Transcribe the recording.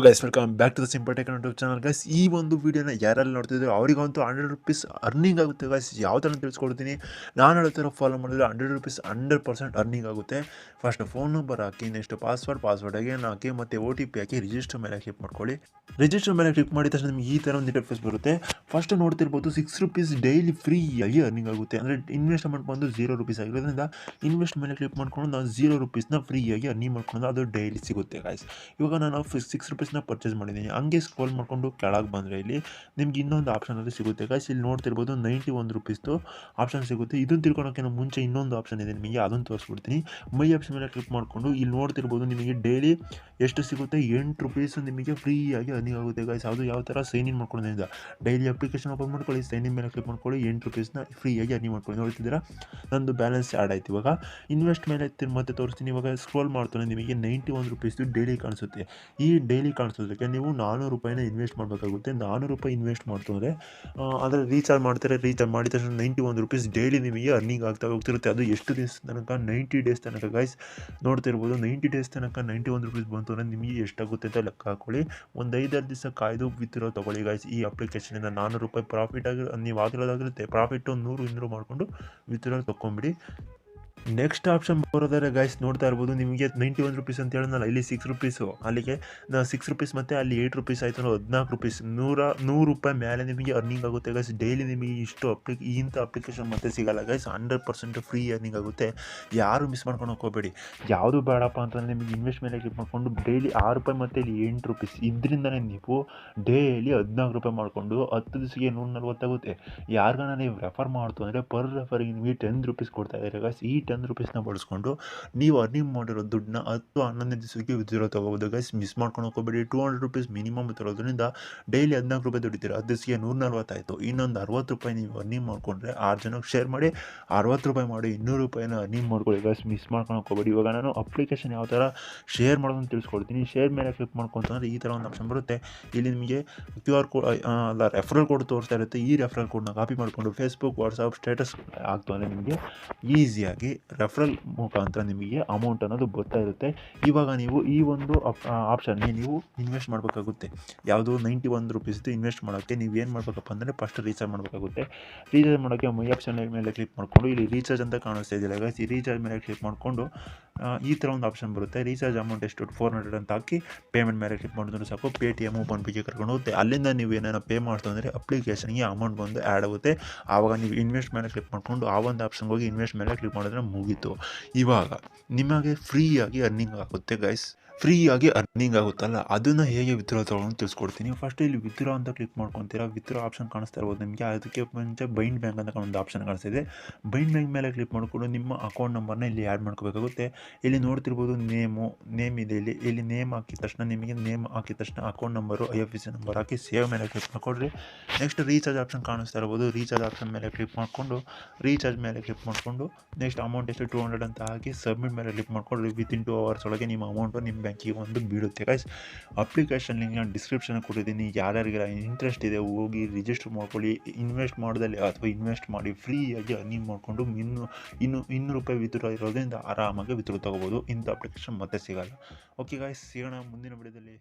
Guys welcome back to the simple tech YouTube channel guys. ಈ ಒಂದು ವಿಡಿಯೋನ ಯಾರೆಲ್ಲ ನೋಡ್ತಿದ್ರು ಅವರಿಗಂತೂ ₹100 ಅರ್ನಿಂಗ್ ಆಗುತ್ತೆ ಗೈಸ್. ಯಾವ ಥರ ತಿಳಿಸ್ಕೊಡ್ತೀನಿ. ನಾನು ಹೇಳ್ತಿರೋ ಫಾಲೋ ಮಾಡಿದ್ರೆ ₹100 100% ಅರ್ನಿಂಗ್ ಆಗುತ್ತೆ. ಫಸ್ಟ್ ಫೋನ್ ನಂಬರ್ ಹಾಕಿ, ನೆಕ್ಸ್ಟ್ ಪಾಸ್ವರ್ಡ್ ಅಗೇನ್ ಹಾಕಿ, ಮತ್ತು OTP ಹಾಕಿ ರಿಜಿಸ್ಟರ್ ಮೇಲೆ ಕ್ಲಿಕ್ ಮಾಡ್ಕೊಳ್ಳಿ. ರಿಜಿಸ್ಟರ್ ಮೇಲೆ ಕ್ಲಿಕ್ ಮಾಡಿದ ತಕ್ಷಣ ನಿಮಗೆ ಈ ಥರ ಒಂದು ಇಂಟರ್ಫೇಸ್ ಬರುತ್ತೆ. ಫಸ್ಟ್ ನೋಡ್ತಿರ್ಬೋದು ₹6 ಡೈಲಿ ಫ್ರೀಯಾಗಿ ಅರ್ನಿಂಗ್ ಆಗುತ್ತೆ. ಅಂದರೆ ಇನ್ವೆಸ್ಟ್ಮೆಂಟ್ ಬಂದು ₹0 ಆಗಿರೋದ್ರಿಂದ ಇನ್ವೆಸ್ಟ್ ಮೇಲೆ ಕ್ಲಿಕ್ ಮಾಡ್ಕೊಂಡು ನಾವು ₹0 ಫ್ರೀಯಾಗಿ ಅರ್ನಿಂಗ್ ಮಾಡ್ಕೊಂಡು ಅದು ಡೈಲಿ ಸಿಗುತ್ತೆ ಗೈಸ್. ಇವಾಗ ನಾನು ₹6 ಪರ್ಚೇಸ್ ಮಾಡಿದ್ದೀನಿ. ಹಂಗೆ ಸ್ಕ್ರೋಲ್ ಮಾಡಿಕೊಂಡು ಕೆಳಗೆ ಬಂದರೆ ಇಲ್ಲಿ ನಿಮ್ಗೆ ಇನ್ನೊಂದು ಆಪ್ಷನಲ್ಲಿ ಸಿಗುತ್ತೆ ಗೈಸ್. ಇಲ್ಲಿ ನೋಡ್ತಿರ್ಬೋದು ₹91 ಆಪ್ಷನ್ ಸಿಗುತ್ತೆ. ಇದನ್ನು ತಿಳ್ಕೊಳೋಕ್ಕೆ ಮುಂಚೆ ಇನ್ನೊಂದು ಆಪ್ಷನ್ ಇದೆ ನಿಮಗೆ, ಅದನ್ನು ತೋರಿಸ್ಬಿಡ್ತೀನಿ. ಮೈ ಆಪ್ಷನ್ ಮೇಲೆ ಕ್ಲಿಕ್ ಮಾಡಿಕೊಂಡು ಇಲ್ಲಿ ನೋಡ್ತಿರ್ಬೋದು ನಿಮಗೆ ಡೈಲಿ ಎಷ್ಟು ಸಿಗುತ್ತೆ, ₹8 ನಿಮಗೆ ಫ್ರೀಯಾಗಿ ಅರ್ನಿಂಗ್ ಆಗುತ್ತೆ ಗೈಸ್. ಅದು ಯಾವ ಥರ ಸೈನ್ ಇನ್ ಮಾಡ್ಕೊಳ್ಳೋದ್ರಿಂದ ಡೈಲಿ ಅಪ್ಲಿಕೇಶನ್ ಓಪನ್ ಮಾಡ್ಕೊಳ್ಳಿ, ಸೈನ್ ಇನ್ ಮೇಲೆ ಕ್ಲಿಕ್ ಮಾಡ್ಕೊಳ್ಳಿ, ₹8 ಫ್ರೀಯಾಗಿ ಅರ್ನಿಂಗ್ ಮಾಡ್ಕೊಳ್ಳಿ. ನೋಡ್ತಿದ್ದೀರಾ ನಂದು ಬ್ಯಾಲೆನ್ಸ್ ಆ್ಯಡ್ ಆಯ್ತು. ಇವಾಗ ಇನ್ವೆಸ್ಟ್ ಮೇಲೆ ಮತ್ತೆ ತೋರಿಸ್ತೀನಿ. ಇವಾಗ ಸ್ಕ್ರೋಲ್ ಮಾಡ್ತಾನೆ ನಿಮಗೆ ₹91 ಡೈಲಿ ಕಾಣಿಸುತ್ತೆ. ಈ ಡೈಲಿ ಕಾಣಿಸೋದಕ್ಕೆ ನೀವು ₹400 ಇನ್ವೆಸ್ಟ್ ಮಾಡಬೇಕಾಗುತ್ತೆ. ₹400 ಇನ್ವೆಸ್ಟ್ ಮಾಡ್ತಂದರೆ ಅದರ ರೀಚಾರ್ಜ್ ಮಾಡ್ತಾರೆ. ರೀಚಾರ್ಜ್ ಮಾಡಿದ ತಕ್ಷಣ ₹91 ಡೈಲಿ ನಿಮಗೆ ಅರ್ನಿಂಗ್ ಆಗ್ತಾ ಹೋಗ್ತಿರುತ್ತೆ. ಅದು ಎಷ್ಟು ದಿವಸ ತನಕ? 90 ಡೇಸ್ ತನಕ ಗೈಸ್. ನೋಡ್ತಿರ್ಬೋದು 90 ಡೇಸ್ ತನಕ ₹91 ಬಂತು ಅಂದರೆ ನಿಮಗೆ ಎಷ್ಟಾಗುತ್ತೆ ಅಂತ ಲೆಕ್ಕ ಹಾಕ್ಕೊಳ್ಳಿ. ಒಂದು 5-6 ದಿವಸ ಕಾಯ್ದು ವಿತ್ಡ್ರಾ ತೊಗೊಳ್ಳಿ ಗೈಸ್. ಈ ಅಪ್ಲಿಕೇಶನಿಂದ ₹400 ಪ್ರಾಫಿಟ್ ನೀವು ಆಗಿರೋದಾಗಿರುತ್ತೆ. ಪ್ರಾಫಿಟ್ಟು 100 ಮಾಡಿಕೊಂಡು ವಿತ್ಡ್ರಾ ತೊಗೊಂಬಿಡಿ. ನೆಕ್ಸ್ಟ್ ಆಪ್ಷನ್ ಬರೋದಾದ್ರೆ ಗೈಸ್ ನೋಡ್ತಾ ಇರ್ಬೋದು ನಿಮಗೆ ₹91 ಅಂತ ಹೇಳಿದ್ನಲ್ಲ, ಇಲ್ಲಿ ₹6 ಅಲ್ಲಿಗೆ ₹6 ಮತ್ತು ಅಲ್ಲಿ ₹8 ಆಯಿತು ₹14 ₹100 ಮೇಲೆ ನಿಮಗೆ ಅರ್ನಿಂಗ್ ಆಗುತ್ತೆ ಗೈಸ್. ಡೈಲಿ ನಿಮಗೆ ಇಷ್ಟು ಇಂಥ ಅಪ್ಲಿಕೇಶನ್ ಮತ್ತೆ ಸಿಗಲ್ಲ ಗೈಸ್. 100% ಫ್ರೀ ಅರ್ನಿಂಗ್ ಆಗುತ್ತೆ. ಯಾರು ಮಿಸ್ ಮಾಡ್ಕೊಂಡು ಹೋಗ್ಕೋಬೇಡಿ. ಯಾವುದು ಬೇಡಪ್ಪ ಅಂತಂದರೆ ನಿಮಗೆ ಇನ್ವೆಸ್ಟ್ ಮೇಲೆ ಕ್ಲಿಕ್ ಮಾಡಿಕೊಂಡು ಡೈಲಿ ₹6 ಮತ್ತು ಇಲ್ಲಿ ₹8 ಇದರಿಂದನೇ ನೀವು ಡೈಲಿ ₹14 ಮಾಡಿಕೊಂಡು 10 ದಿವಸಕ್ಕೆ 140 ಆಗುತ್ತೆ. ಯಾರಿಗಾನ ನೀವು ರೆಫರ್ ಮಾಡ್ತು ಅಂದರೆ ಪರ್ ರೆಫರಿಗೆ ನಿಮಗೆ ₹10 ಕೊಡ್ತಾ ಇದ್ದಾರೆ ಗೈಸ್. ಈ ₹10 ಬಳಸ್ಕೊಂಡು ನೀವು ಅರ್ನಿಂಗ್ ಮಾಡಿರೋ ದುಡ್ಡನ್ನ 10-11 ದಿವಸಕ್ಕೆ ವಿತ್ಡ್ರಾ ತೊಗೋಬೋದು ಗೈಸ್. ಮಿಸ್ ಮಾಡ್ಕೊಂಡು ಹೋಗ್ಬೇಡಿ. ₹200 ಮಿನಿಮಮ್ ತರೋದ್ರಿಂದ ಡೈಲಿ ₹14 ದುಡಿತೀರ. 10 ದಿವಸಕ್ಕೆ 140 ಆಯಿತು. ಇನ್ನೊಂದು ₹60 ನೀವು ಅರ್ನಿಂಗ್ ಮಾಡಿಕೊಂಡ್ರೆ 6 ಜನಕ್ಕೆ ಶೇರ್ ಮಾಡಿ ₹60 ಮಾಡಿ ₹200 ಅರ್ನಿಂಗ್ ಮಾಡ್ಕೊಳ್ಳಿ ಗೈಸ್. ಮಿಸ್ ಮಾಡ್ಕೊಂಡು ಹೋಗ್ಬೇಡಿ. ಇವಾಗ ನಾನು ಅಪ್ಲಿಕೇಶನ್ ಯಾವ ಥರ ಶೇರ್ ಮಾಡೋದನ್ನು ತಿಳಿಸ್ಕೊಡ್ತೀನಿ. ಶೇರ್ ಮೇಲೆ ಕ್ಲಿಕ್ ಮಾಡ್ಕೊಂತಂದರೆ ಈ ಥರ ಒಂದು ಆಪ್ಷನ್ ಬರುತ್ತೆ. ಇಲ್ಲಿ ನಿಮಗೆ QR ಕೋಡ್ ರೆಫರಲ್ ಕೋಡ್ ತೋರಿಸ್ತಾ ಇರುತ್ತೆ. ಈ ರೆಫರಲ್ ಕೋಡ್ನ ಕಾಪಿ ಮಾಡಿಕೊಂಡು ಫೇಸ್ಬುಕ್, ವಾಟ್ಸಪ್ ಸ್ಟೇಟಸ್ ಆಗ್ತು ಅಂದರೆ ನಿಮಗೆ ಈಸಿಯಾಗಿ ರೆಫರಲ್ ಮುಖಾಂತರ ನಿಮಗೆ ಅಮೌಂಟ್ ಅನ್ನೋದು ಬರ್ತಾ ಇರುತ್ತೆ. ಇವಾಗ ನೀವು ಈ ಒಂದು ಆಪ್ಷನ್ಗೆ ನೀವು ಇನ್ವೆಸ್ಟ್ ಮಾಡಬೇಕಾಗುತ್ತೆ. ಯಾವುದು ₹91 ಇನ್ವೆಸ್ಟ್ ಮಾಡೋಕ್ಕೆ ನೀವು ಏನು ಮಾಡಬೇಕಪ್ಪ ಅಂದರೆ ಫಸ್ಟ್ ರೀಚಾರ್ಜ್ ಮಾಡಬೇಕಾಗುತ್ತೆ. ರೀಚಾರ್ಜ್ ಮಾಡೋಕ್ಕೆ ಮೈ ಆಪ್ಷನ್ ಮೇಲೆ ಕ್ಲಿಕ್ ಮಾಡಿಕೊಂಡು ಇಲ್ಲಿ ರೀಚಾರ್ಜ್ ಅಂತ ಕಾಣಿಸ್ತಾ ಇದೆಯಲ್ಲ ಗೈಸ್, ಈ ರೀಚಾರ್ಜ್ ಮೇಲೆ ಕ್ಲಿಕ್ ಮಾಡಿಕೊಂಡು ಈ ಥರ ಒಂದು ಆಪ್ಷನ್ ಬರುತ್ತೆ. ರೀಚಾರ್ಜ್ ಅಮೌಂಟ್ ಎಷ್ಟು 400 ಅಂತ ಹಾಕಿ ಪೇಮೆಂಟ್ ಮೇಲೆ ಕ್ಲಿಕ್ ಮಾಡಿದ್ರೆ ಸಾಕು. ಪೇಟಿಎಮ್, ಫೋನ್ಪೇಗೆ ಕರ್ಕೊಂಡು ಹೋಗುತ್ತೆ. ಅಲ್ಲಿಂದ ನೀವು ಏನೇನೋ ಪೇ ಮಾಡ್ತು ಅಂದರೆ ಅಪ್ಲಿಕೇಶನ್ಗೆ ಅಮೌಂಟ್ ಬಂದು ಆ್ಯಡ್ ಆಗುತ್ತೆ. ಆವಾಗ ನೀವು ಇನ್ವೆಸ್ಟ್ ಮೇಲೆ ಕ್ಲಿಕ್ ಮಾಡಿಕೊಂಡು ಆ ಒಂದು ಆಪ್ಷನ್ಗೆ ಹೋಗಿ ಇನ್ವೆಸ್ಟ್ ಮೇಲೆ ಕ್ಲಿಕ್ ಮಾಡಿದ್ರೆ ಮುಗೀತು. ಇವಾಗ ನಿಮಗೆ ಫ್ರೀಯಾಗಿ ಅರ್ನಿಂಗ್ ಆಗುತ್ತೆ ಗೈಸ್. ಫ್ರೀಯಾಗಿ ಅರ್ನಿಂಗ್ ಆಗುತ್ತಲ್ಲ, ಅದನ್ನು ಹೇಗೆ ವಿತ್ಡ್ರಾ ತೊಗೊಳ್ಳೋದು ತಿಳಿಸ್ಕೊಡ್ತೀನಿ. ಫಸ್ಟ್ ಇಲ್ಲಿ ವಿತ್ಡ್ರಾ ಅಂತ ಕ್ಲಿಕ್ ಮಾಡ್ಕೊತೀರಾ. ವಿತ್ಡ್ರಾ ಆಪ್ಷನ್ ಕಾಣಿಸ್ತಾ ಇರ್ಬೋದು ನಿಮಗೆ. ಅದಕ್ಕೆ ಮುಂಚೆ ಬೈಂಡ್ ಬ್ಯಾಂಕ್ ಅಂತ ಒಂದು ಆಪ್ಷನ್ ಕಾಣಿಸ್ತಿದೆ. ಬೈಂಡ್ ಬ್ಯಾಂಕ್ ಮೇಲೆ ಕ್ಲಿಕ್ ಮಾಡಿಕೊಂಡು ನಿಮ್ಮ ಅಕೌಂಟ್ ನಂಬರ್ನ ಇಲ್ಲಿ ಆ್ಯಡ್ ಮಾಡ್ಕೋಬೇಕಾಗುತ್ತೆ. ಇಲ್ಲಿ ನೋಡ್ತಿರ್ಬೋದು ನೇಮ್ ಇದೆ. ಇಲ್ಲಿ ನೇಮ್ ಹಾಕಿದ ತಕ್ಷಣ ನಿಮಗೆ ನೇಮ್ ಹಾಕಿದ ತಕ್ಷಣ ಅಕೌಂಟ್ ನಂಬರು, IFSC ನಂಬರ್ ಹಾಕಿ ಸೇವ್ ಮೇಲೆ ಕ್ಲಿಕ್ ಮಾಡಿಕೊಡ್ರಿ. ನೆಕ್ಸ್ಟ್ ರೀಚಾರ್ಜ್ ಆಪ್ಷನ್ ಕಾಣಿಸ್ತಾ ಇರ್ಬೋದು. ರೀಚಾರ್ಜ್ ಆಪ್ಷನ್ ಮೇಲೆ ಕ್ಲಿಕ್ ಮಾಡಿಕೊಂಡು ನೆಕ್ಸ್ಟ್ ಅಮೌಂಟ್ ಎಷ್ಟು 200 ಅಂತ ಹಾಕಿ ಸಬ್ಮಿಟ್ ಮೇಲೆ ಕ್ಲಿಕ್ ಮಾಡಿಕೊಂಡು ವಿತಿನ್ 2 ಅವರ್ಸ್ ಒಳಗೆ ನಿಮ್ಮ ಅಮೌಂಟು ನಿಮ್ಮ ಬ್ಯಾಂಕಿಗೆ ಒಂದು ಬೀಳುತ್ತೆ ಗೈಸ್. ಅಪ್ಲಿಕೇಶನ್ ಲಿಂಕ್ ನಾನು ಡಿಸ್ಕ್ರಿಪ್ಷನ್ ಕೊಟ್ಟಿದ್ದೀನಿ. ಯಾರ್ಯಾರಿಗೆಲ್ಲ ಇಂಟ್ರೆಸ್ಟ್ ಇದೆ ಹೋಗಿ ರಿಜಿಸ್ಟರ್ ಮಾಡ್ಕೊಳ್ಳಿ. ಇನ್ವೆಸ್ಟ್ ಮಾಡೋದಲ್ಲಿ ಅಥವಾ ಇನ್ವೆಸ್ಟ್ ಮಾಡಿ ಫ್ರೀಯಾಗಿ ಅರ್ನಿಂಗ್ ಮಾಡಿಕೊಂಡು ಇನ್ನು ₹200 ವಿತ್ಡ್ರಾ ಇರೋದ್ರಿಂದ ಆರಾಮಾಗಿ ವಿತ್ಡ್ರಾ ತೊಗೋಬೋದು. ಇಂಥ ಅಪ್ಲಿಕೇಶನ್ ಮತ್ತೆ ಸಿಗಲ್ಲ. ಓಕೆ ಗೈಸ್, ಸಿಗೋಣ ಮುಂದಿನ ವಿಡಿಯೋದಲ್ಲಿ.